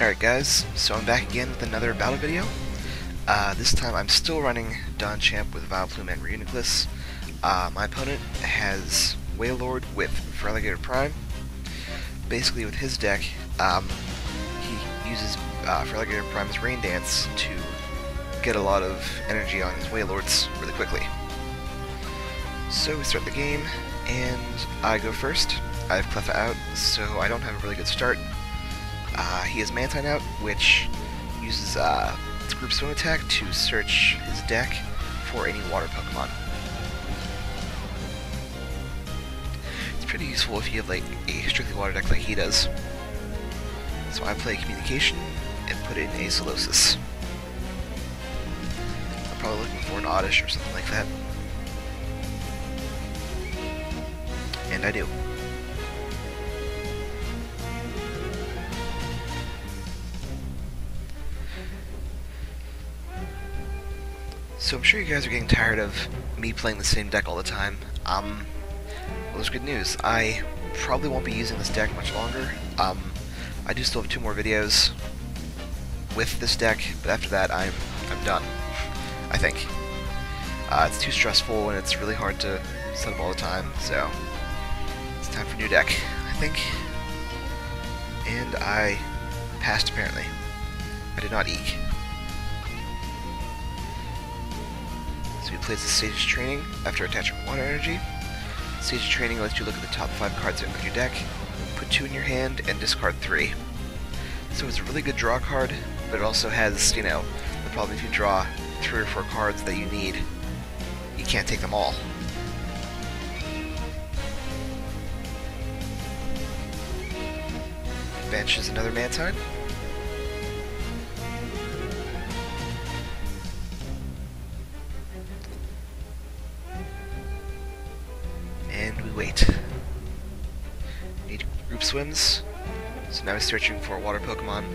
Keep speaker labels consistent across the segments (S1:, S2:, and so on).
S1: Alright guys, so I'm back again with another battle video. This time I'm still running DonChamp with Vileplume and Reuniclus. My opponent has Wailord with Feraligatr Prime. Basically with his deck, he uses Feraligatr Prime's Rain Dance to get a lot of energy on his Wailords really quickly. So we start the game, and I go first. I have Cleffa out, so I don't have a really good start. He has Mantine out, which uses its group swim attack to search his deck for any water Pokemon. It's pretty useful if you have like a strictly water deck like he does. So I play Communication and put in a Solosis. I'm probably looking for an Oddish or something like that. And I do. So I'm sure you guys are getting tired of me playing the same deck all the time. Well, there's good news. I probably won't be using this deck much longer. I do still have 2 more videos with this deck, but after that I'm done, I think. It's too stressful and it's really hard to set up all the time, so it's time for a new deck, I think. And I passed apparently. I did not eek. So he plays the Sage's Training after attaching Water Energy. Sage's Training lets you look at the top 5 cards in your deck, put 2 in your hand, and discard 3. So it's a really good draw card, but it also has, you know, the problem if you draw 3 or 4 cards that you need, you can't take them all. Bench is another Mantine. And we wait. Need group swims. So now he's searching for a water Pokemon.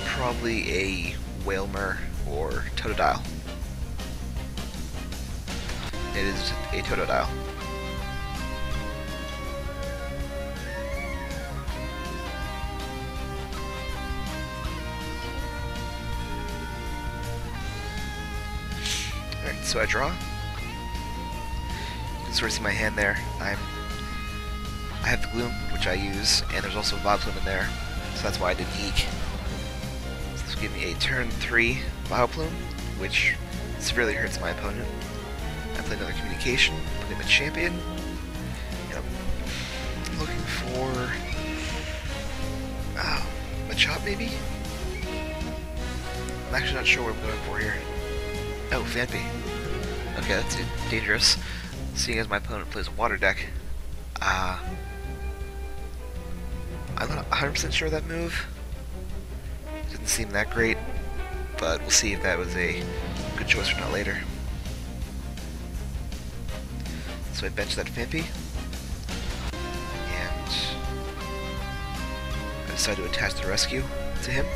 S1: Probably a Wailmer or Totodile. It is a Totodile. Alright, so I draw. You can sort of see my hand there. I have the Gloom, which I use, and there's also Vileplume in there, so that's why I didn't eek. So this will give me a turn 3 Vileplume, which severely hurts my opponent. I play another Communication, put him a Champion, and I'm looking for Machamp maybe? I'm actually not sure what I'm going for here. Oh, Phanpy. Okay, that's dangerous, seeing as my opponent plays a water deck. I'm not 100% sure of that move. Didn't seem that great, but we'll see if that was a good choice or not later. So I bench that Phanpy, and I decide to attach the Rescue to him.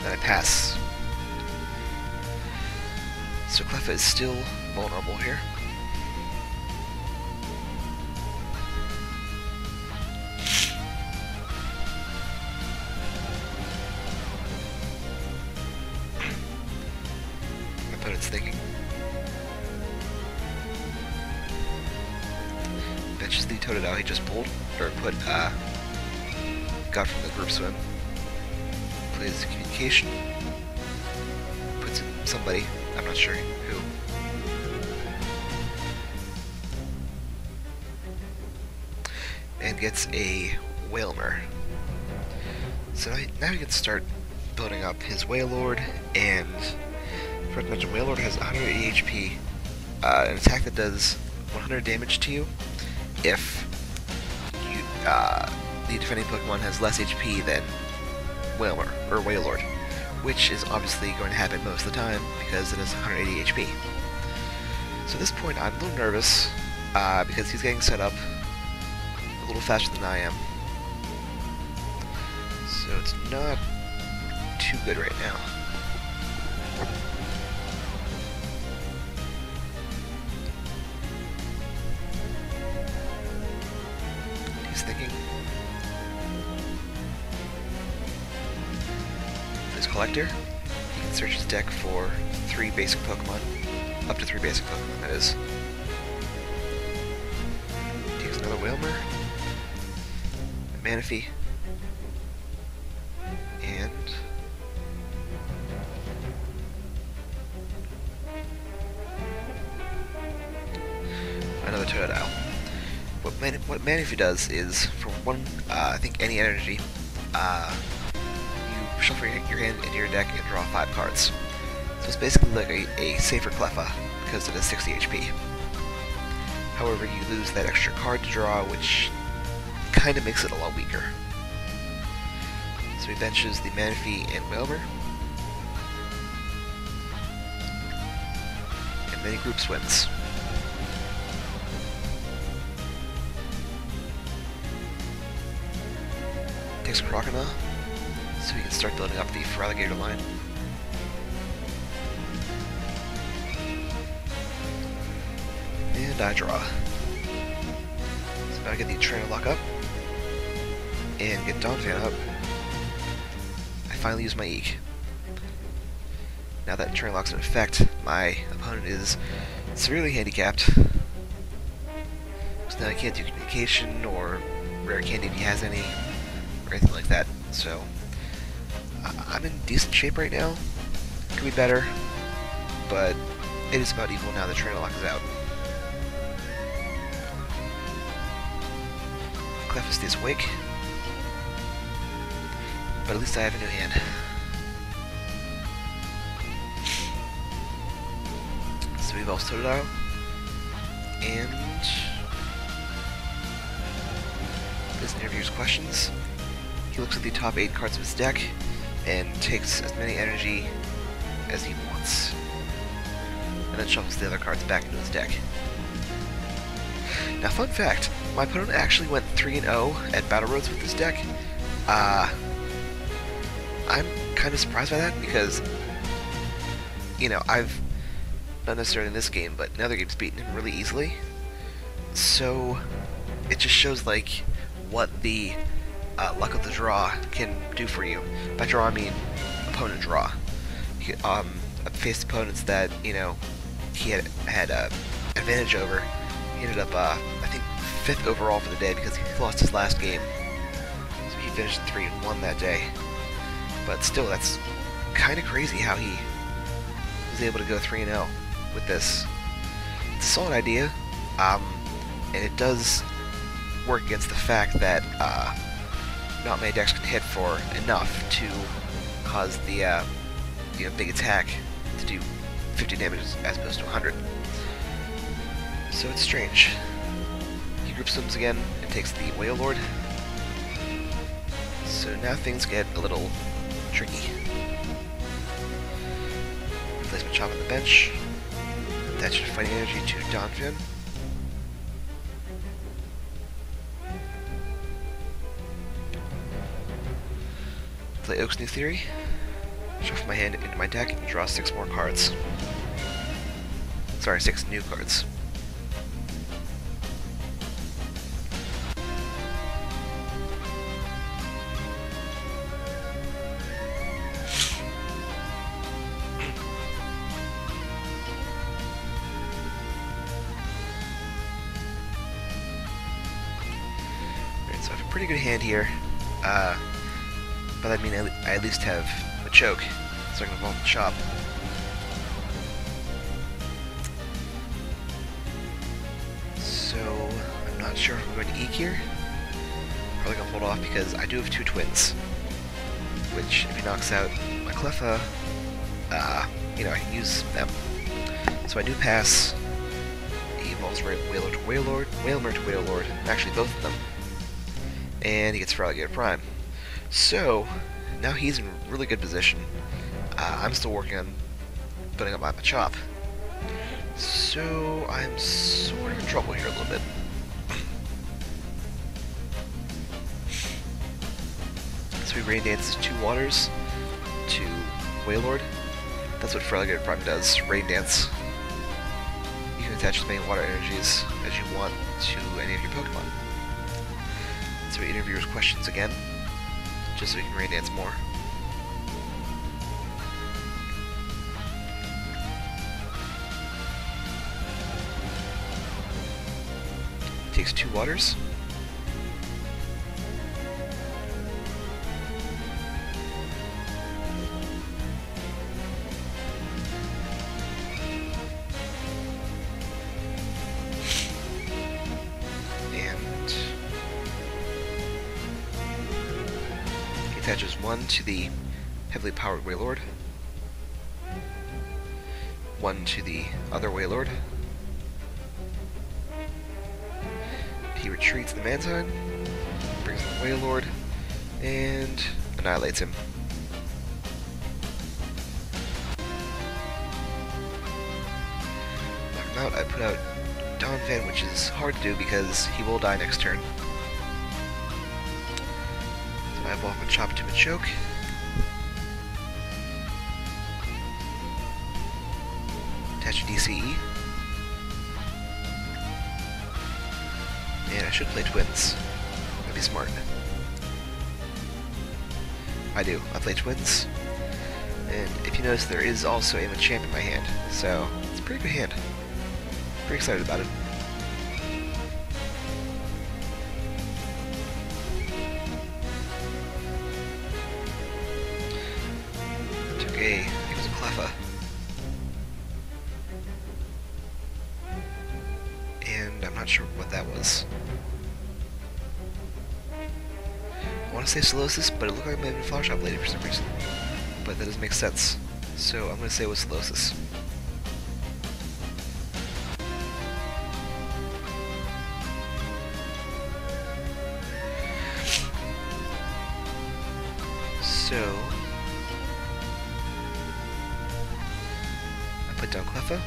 S1: Then I pass. So Cleffa is still vulnerable here. My opponent's thinking. Benches the Totodile he just pulled, or got from the group swim. Plays Communication. Puts in somebody, I'm not sure who. And gets a Wailmer. So now he can start building up his Wailord, and for to mention, Wailord has 180 HP, an attack that does 100 damage to you if you, the defending Pokemon has less HP than Wailmer, or Wailord, which is obviously going to happen most of the time because it has 180 HP. So at this point I'm a little nervous because he's getting set up a little faster than I am. So it's not too good right now. He's thinking. collector. He can search his deck for 3 basic Pokemon. Up to 3 basic Pokemon, that is. Takes another Wailmer, a Manaphy, and another Totodile. What Manaphy does is, for one, I think any energy, you shuffle your hand into your deck and draw 5 cards. So it's basically like a safer Cleffa, because it has 60 HP. However, you lose that extra card to draw, which kind of makes it a lot weaker. So he benches the Manaphy and Wailmer, and then he group swims. Takes Croconaw, so we can start building up the Feraligatr line. And I draw. So now I get the Trainer Lock up, and get Donphan up. I finally use my Eek. Now that Trainer Lock's in effect, my opponent is severely handicapped. So now I can't do Communication, or Rare Candy if he has any, or anything like that. So I'm in decent shape right now. Could be better, but it is about equal now that Trainer Lock is out. Cleffa stays awake, but at least I have a new hand. So we evolve Totodile, and this interviewer's questions. He looks at the top 8 cards of his deck and takes as many energy as he wants, and then shuffles the other cards back into his deck. Now, fun fact, my opponent actually went 3-0 at Battle Roads with this deck. I'm kind of surprised by that, because, you know, I've, not necessarily in this game, but in other games, beaten him really easily. So, it just shows, like, what the luck of the draw can do for you. By draw, I mean opponent draw. I've faced opponents that, you know, he had advantage over. He ended up, I think, 5th overall for the day because he lost his last game. So he finished 3-1 that day. But still, that's kind of crazy how he was able to go 3-0 with this. It's a solid idea, and it does work against the fact that not many decks can hit for enough to cause the you know, big attack to do 50 damage as opposed to 100. So it's strange. He group swims again and takes the Wailord. So now things get a little tricky. Place Machamp on the bench. Attach fighting energy to Donphan. Play Oak's New Theory. Shuffle my hand into my deck and draw 6 more cards. Sorry, 6 new cards. Alright, so I have a pretty good hand here. But I mean, I at least have a choke, so I can evolve the Chop. So, I'm not sure if I'm going to Eek here. Probably gonna hold off because I do have 2 twins, which, if he knocks out my Cleffa, you know, I can use them. So I do pass. He evolves Wailord to Wailord, Wailmer to Wailord, actually both of them. And he gets Feraligatr Prime. So, now he's in a really good position. I'm still working on putting up my Machamp. So, I'm sort of in trouble here a little bit. So he Rain Dances 2 waters to Wailord. That's what Feraligatr Prime does, Rain Dance. You can attach as many water energies as you want to any of your Pokemon. So we interview his questions again, just so we can Rain Dance more. takes 2 waters. And he attaches 1 to the heavily powered Wailord, 1 to the other Wailord. He retreats the Mantine, brings in the Wailord, and annihilates him. Knock him out. I put out Donphan, which is hard to do because he will die next turn. So I evolve Machamp to Machoke. Attach a DCE. And I should play Twins. That'd be smart. I do. I play Twins. And if you notice, there is also a Machamp in my hand. So, it's a pretty good hand. Pretty excited about it. Took a, I think it was a Cleffa. And I'm not sure what that was. I want to say Solosis, but it looked like it might have been Flower Shop Lady for some reason. But that doesn't make sense. So I'm going to say it was Solosis. So I put down Cleffa.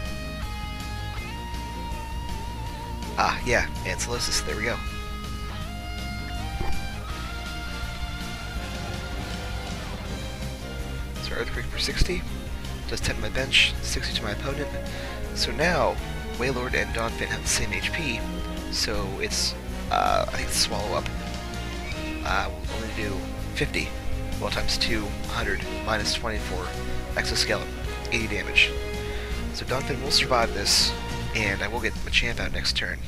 S1: Ah, yeah, and Solosis, there we go. So Earthquake for 60, does 10 to my bench, 60 to my opponent. So now, Wailord and Donphan have the same HP, so it's, I think it's Swallow Up. We'll only do 50, well times 2, 100, minus 24, Exoskeleton, 80 damage. So Donphan will survive this, and I will get Machamp out next turn.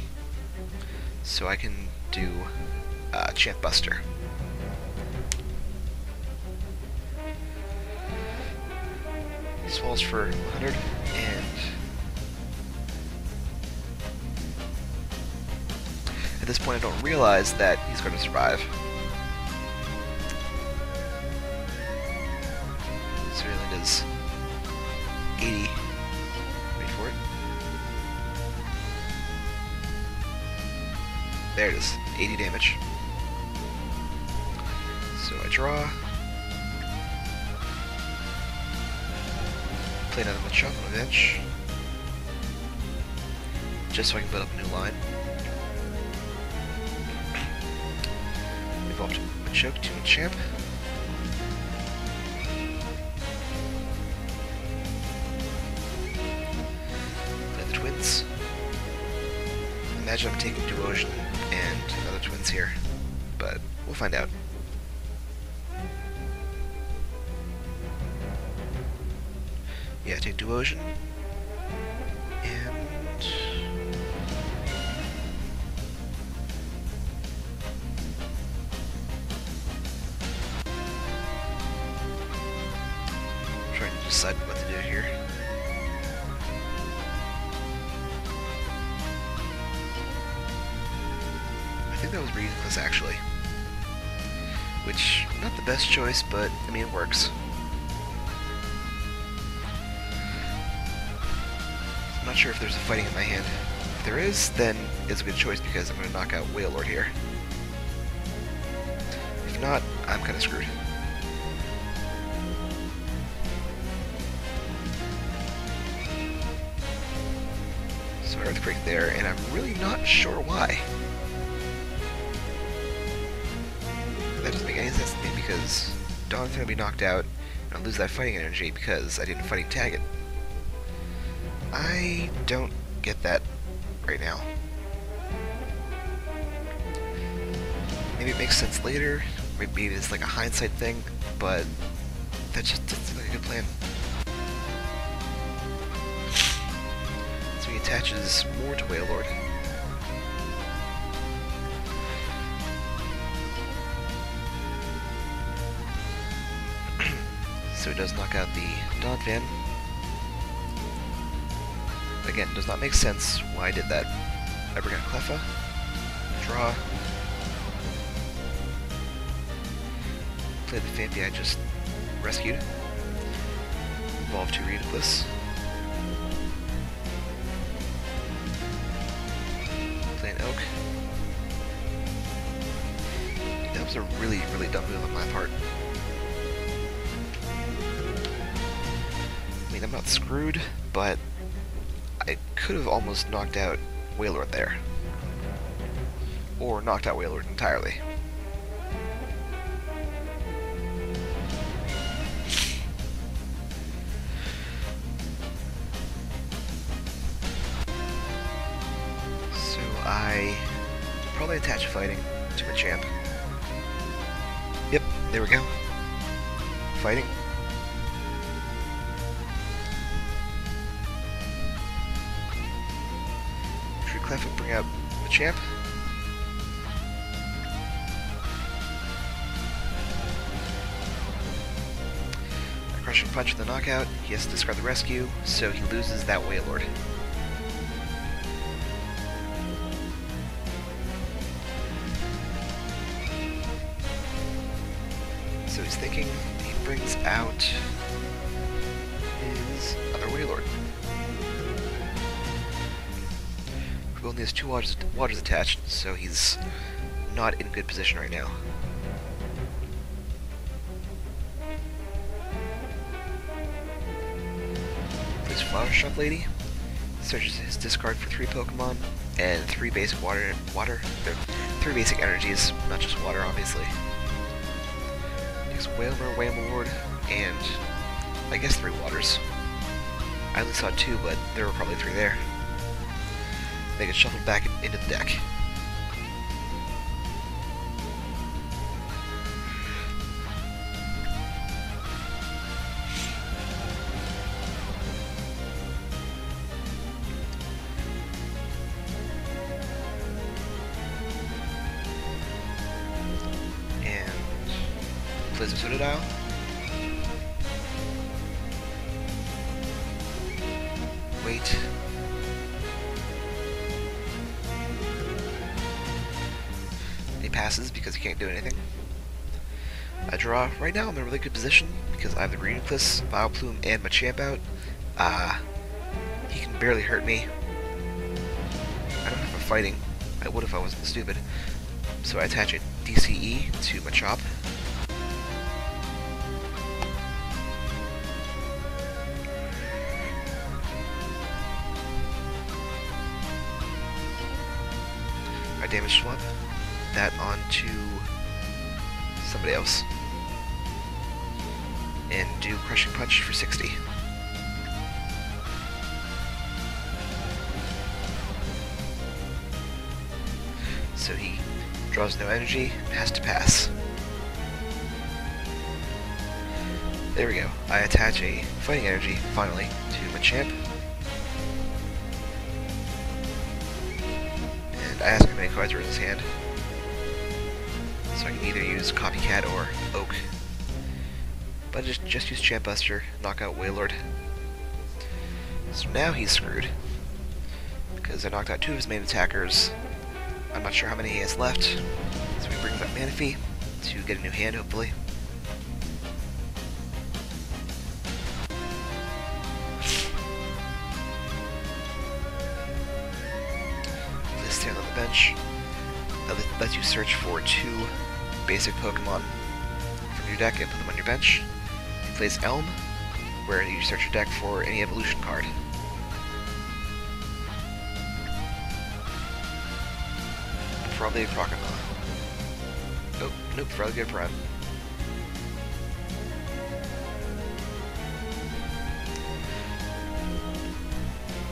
S1: So I can do Champ Buster. This falls for 100, and at this point I don't realize that he's going to survive. So he only does 80. Wait for it. There it is, 80 damage. So I draw. Play another Machamp on the bench. Just so I can build up a new line. Evolved Machoke to Machamp. Play the Twins. Imagine I'm taking Duosion and other Twins here, but we'll find out. Yeah, take Duosion, and I'm trying to decide what to do here. I think that was Ridiculous actually, which not the best choice, but I mean it works. I'm not sure if there's a fighting in my hand. If there is, then it's a good choice because I'm going to knock out Wailord here. If not, I'm kind of screwed. So Earthquake there, and I'm really not sure why. That doesn't make any sense to me because Don's going to be knocked out, and I'll lose that fighting energy because I didn't fighting tag it. I don't get that right now. Maybe it makes sense later, maybe it's like a hindsight thing, but that just doesn't seem like a good plan. So he attaches more to Wailord. So it does knock out the Donphan. Again, does not make sense why I did that. I bring out Cleffa, draw, play the Phanpy I just rescued, evolve to Ridiculous, play an Oak. That was a really, really dumb move on my part. I mean, I'm not screwed, but I could have almost knocked out Wailord there. Or knocked out Wailord entirely. So I probably attach fighting to Machamp. Yep, there we go. Fighting. Cleffa, bring out Machamp. A crushing punch with the knockout. He has to discard the rescue, so he loses that Wailord. So he's thinking, he brings out his other Wailord. Who only has 2 waters attached, so he's not in good position right now. Plays Flower Shop Lady, searches his discard for 3 Pokemon and 3 basic water. 3 basic energies, not just water, obviously. Takes Wailord, and I guess 3 waters. I only saw 2, but there were probably 3 there. They get shuffled back into the deck. And plays a Totodile. Wait. Passes because he can't do anything. I draw. Right now I'm in a really good position because I have the Ridiculous, Vileplume, and Machamp out. He can barely hurt me. I don't have a fighting. I would if I wasn't stupid. So I attach a DCE to Machamp. I damage swap that onto somebody else and do Crushing Punch for 60. So he draws no energy, has to pass. There we go. I attach a Fighting Energy, finally, to Machamp. And I ask how many cards are in his hand. So I can either use Copycat or Oak. But just use Champ Buster, knock out Wailord. So now he's screwed. Because I knocked out 2 of his main attackers. I'm not sure how many he has left. So he brings out Manaphy to get a new hand, hopefully. This stand on the bench. That lets you search for 2 basic Pokemon from your deck and put them on your bench. He plays Elm, where you search your deck for any evolution card. Probably a Crocodile. Oh, nope, Feraligatr Prime.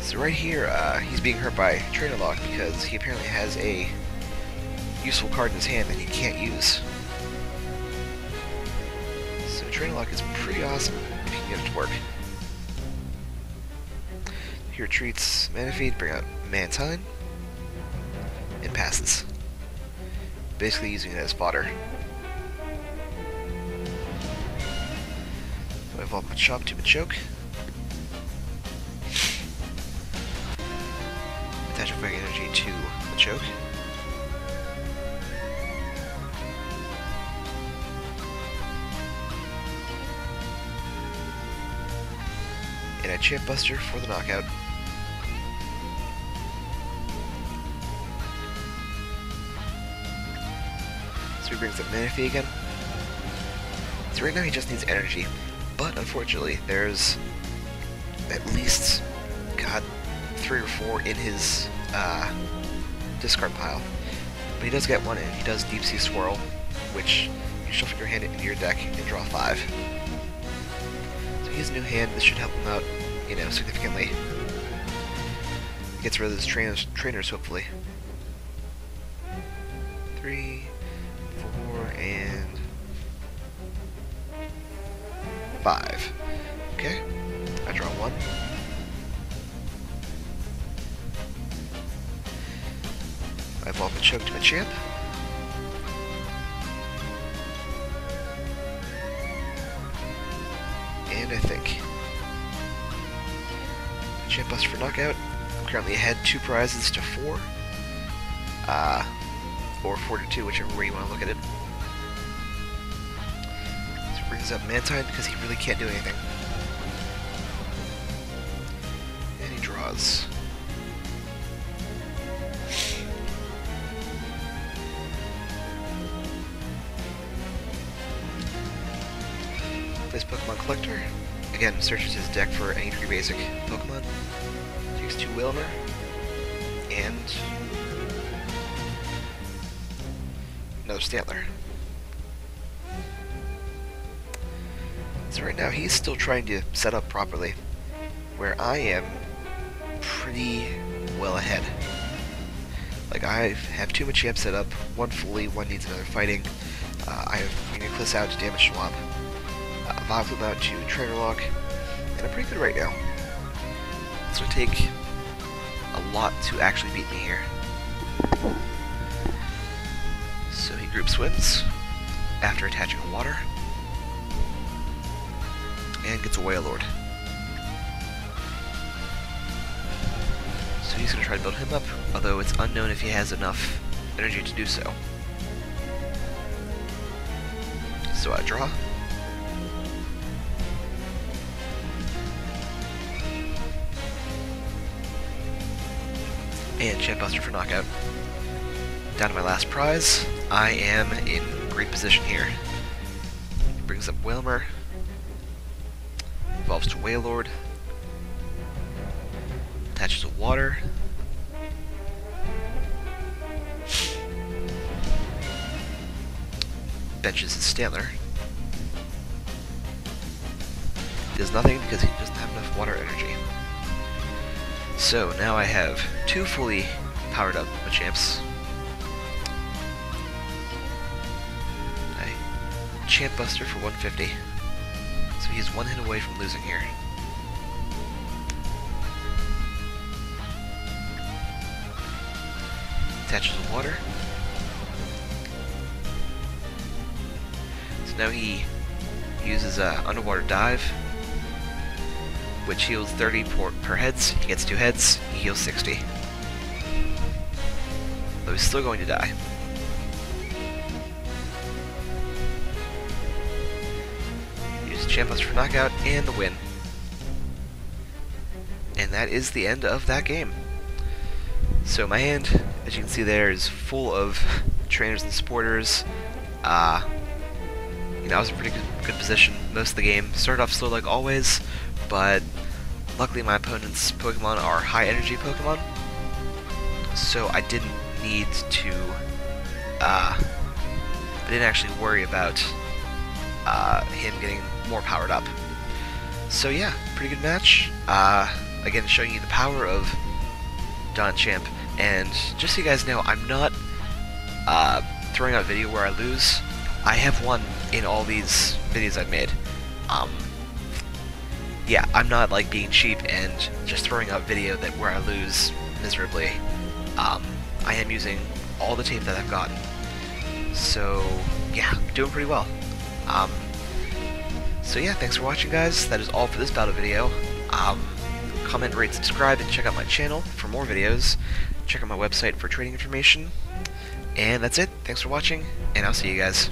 S1: So right here, he's being hurt by Trainer Lock because he apparently has a useful card in his hand that he can't use. So Trainer Lock is pretty awesome if you can get it to work. He retreats Manaphy, bring out Mantine, and passes. Basically using it as fodder. So I evolve Machamp to Machoke. Attach Fire Energy to Machoke. And a Champ Buster for the knockout. So he brings up Manaphy again. So right now he just needs energy, but unfortunately there's at least, God, 3 or 4 in his discard pile. But he does get one in. He does Deep Sea Swirl, which you shuffle your hand into your deck and draw 5. So he has a new hand. This should help him out, you know, significantly. He gets rid of his trainers hopefully. 3, 4, and 5. Okay, I draw 1. I evolve Machoke to Machamp. And I think Machamp Buster for knockout. I'm currently ahead 2 prizes to 4. Or 4 to 2, whichever way you want to look at it. So it brings up Mantine because he really can't do anything. And he draws. Plays Pokemon Collector. Again, searches his deck for any 3 basic Pokemon. Takes 2 Wailmer. And another Stantler. So right now he's still trying to set up properly, where I am pretty well ahead. Like, I have 2 Machamp set up, 1 fully, 1 needs another fighting. I have Uniqlis out to damage Swamp, Vileplume out to Trainer Lock, and I'm pretty good right now. It's going to take a lot to actually beat me here. So he group swims after attaching a water and gets a Wailord. So he's going to try to build him up, although it's unknown if he has enough energy to do so. So I draw. And Champ Buster for knockout. Down to my last prize. I am in great position here. Brings up Wailmer. Evolves to Wailord. Attaches a water. Benches his Stantler. He does nothing because he doesn't have enough water energy. So now I have 2 fully powered up Machamps. Champ Buster for 150. So he's 1 hit away from losing here. Attaches with water. So now he uses Underwater Dive, which heals 30 per heads. He gets 2 heads, he heals 60. Though he's still going to die. Champ Buster for knockout, and the win. And that is the end of that game. So my hand, as you can see there, is full of trainers and supporters. You know, I was in a pretty good position most of the game. Started off slow like always, but luckily my opponent's Pokemon are high energy Pokemon, so I didn't need to, I didn't actually worry about him getting more powered up. So yeah, pretty good match. Again, showing you the power of DonChamp, and just so you guys know, I'm not throwing out a video where I lose. I have won in all these videos I've made. Yeah, I'm not like being cheap and just throwing out video where I lose miserably. I am using all the tape that I've gotten. So yeah, doing pretty well. So yeah, thanks for watching, guys. That is all for this battle video. Comment, rate, subscribe, and check out my channel for more videos. Check out my website for trading information. And that's it. Thanks for watching, and I'll see you guys.